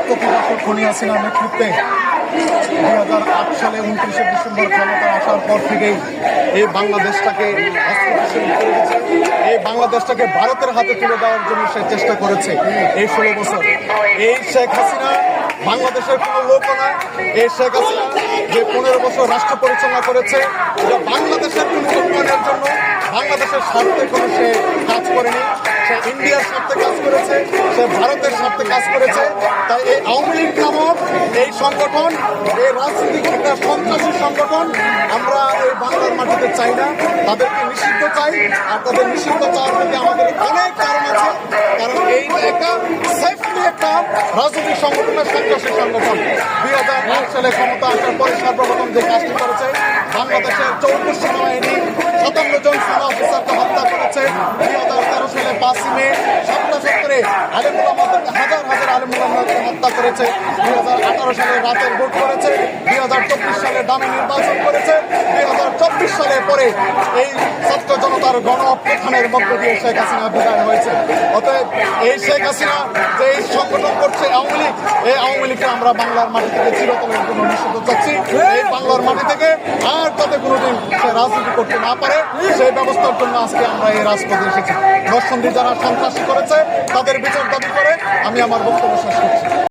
প্রতিপক্ষ খুনি হাসিনার নেতৃত্বে 2008 সালে 29শে ডিসেম্বর ক্ষমতায় আসার পর থেকেই এই বাংলাদেশটাকে এই বাংলাদেশটাকে ভারতের হাতে তুলে দেওয়ার জন্য সে চেষ্টা করেছে এই 16 বছর। এই শেখ হাসিনা বাংলাদেশের কোনো লোকও না। এই শেখ হাসিনা যে 15 বছর রাষ্ট্র পরিচালনা করেছে, এটা বাংলাদেশের কোনো উন্নয়নের জন্য, বাংলাদেশের স্বার্থে কোনো সে কাজ করেনি। সে ইন্ডিয়ার স্বার্থে কাজ করেছে, সে ভারতের স্বার্থে কাজ করেছে। তাই এই আওয়ামী লীগ নামক এই সংগঠন, এই রাজনৈতিক একটা সন্ত্রাসী সংগঠন আমরা এই বাংলার মাটিতে চাই না। তাদেরকে নিষিদ্ধ চাই। আর তাদের নিষিদ্ধ চাওয়ার মধ্যে আমাদের অনেক কারণ আছে। কারণ এইটা একটা সেফলি একটা রাজনৈতিক সংগঠনের সন্ত্রাসী সংগঠন। 2008 সালে ক্ষমতা আসার পরে সর্বপ্রথম যে কাজটি করেছে, বাংলাদেশের 24 সেনাবাহিনী 57 জন সেনা অফিসারকে হত্যা করেছে। 2013 সালে 5 মে 77 আলেমুল আমাদেরকে হাজার হাজার আলেমুল আমাদেরকে হত্যা করেছে। 2018 সালে রাতের ভোট করেছে। 2024 সালে ডানে নির্বাচন করেছে। 2024 সালে পরে এই ছাত্র জনতার গণ অভ্যুত্থানের মধ্য দিয়ে শেখ হাসিনা বিদায় হয়েছে। অতএব এই শেখ হাসিনা যে এই সংগঠন করছে আওয়ামী লীগ, এই আওয়ামী লীগকে আমরা বাংলার মাটি থেকে চিরতরের জন্য নিষিদ্ধ চাচ্ছি। এই বাংলার মাটি থেকে আর যাতে কোনোদিন সে রাজনীতি করতে না পারে, সেই ব্যবস্থার জন্য আজকে আমরা এই রাজপথে এসেছি। দর্শনটি যারা সন্ত্রাসী করেছে তাদের বিচার দাবি করে আমি আমার বক্তব্য শেষ করছি।